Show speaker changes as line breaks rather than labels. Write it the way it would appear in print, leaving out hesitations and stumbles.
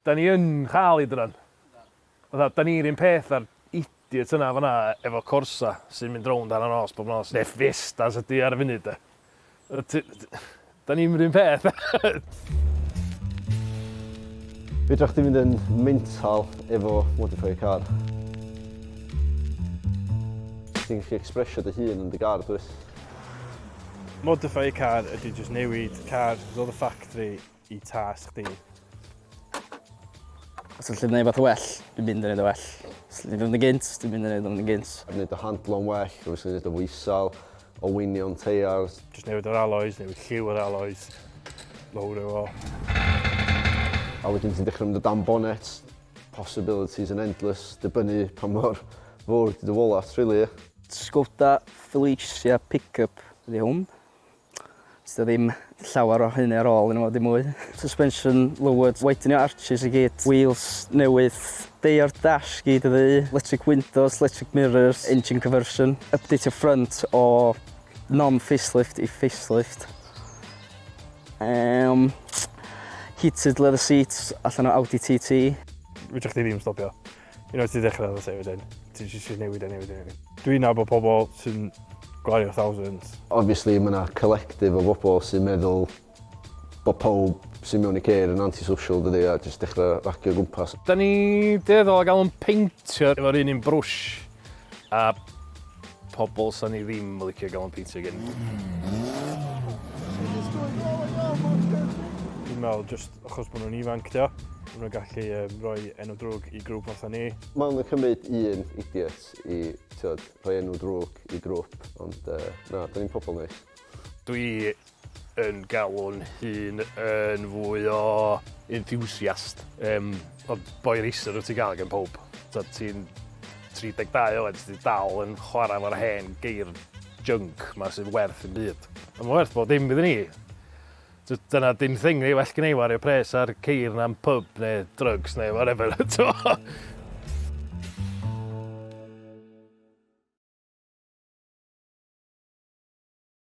Da ni yn chael I dran. Da ni'r un peth ar idiot yna fan'na efo corsa sy'n mynd rownd ar y nos bob nos. Ne festas ydi ar y funud. Da ni'n mynd un peth.
Fedrwch chi fynd yn mental efo modifyio car. Ti'n gallu expresio dy hun yn dy gar, dwi?
Modifyio car ydy jyst newid car ddod o factory I tas chdi.
Os ydych chi'n gwneud beth well, dwi'n mynd yn gwneud o well. Os ydych chi'n gwneud yn gynt, dwi'n mynd yn gwneud yn gynt.
Gwneud o handlo'n well, gwneud o fwysal, o wynio'n teiar.
Jyst newid o'r alloys, newid lliw o'r alloys, lowr o.
A wedyn ti'n dechrau mynd o dan bonnet, possibilities yn endless, dibynnu pa mor fawr di dy wolat, really.
Skoda Felicia pick-up ydi hwn. Sydd ddim llawer o hynny ar ôl yn ymwneud I mwy. Suspension lowered, widenio arches I gyd, wheels newydd, geir dash gyd ydi, electric windows, electric mirrors, engine conversion, update o front o non-facelift I facelift. Heated leather seats allan o Audi TT.
Fedrwch chi ddim stopio. Unwaith ti'n dechrau ddod sef wedyn, ti'n jyst newid a newid a newid. Dwi'n nabod pobl sy'n gwario thousands.
Obviously, mae yna collective o bobl sy'n meddwl bod pawb sy'n mewn I ceir yn antisocial dydy a jyst dechrau ragio gwmpas.
Da ni deddol a gael yn peintio efo'r un brush a pobl sa'n ni ddim yn licio gael yn peintio gen.
Dwi'n meddwl jyst achos bod nhw'n ifanc dio, maen nhw'n gallu rhoi enw drwg I grŵp fatha ni.
Mae'n cymryd un idiot I rhoi enw drwg I grŵp, ond na, da ni'n pobl neis.
Dwi yn galw'n hun yn fwy o enthusiast. Ond boi racer wyt ti'n gael gen pob. Ti'n 32 oed, ti'n dal yn chwarae fo'r hen geir junk ma sy'n werth yn byd. Ond mae'n werth bod dim byddwn ni. Dyna dim thing ni well gynnu wario pres ar ceir na'n pub neu drugs neu whatever.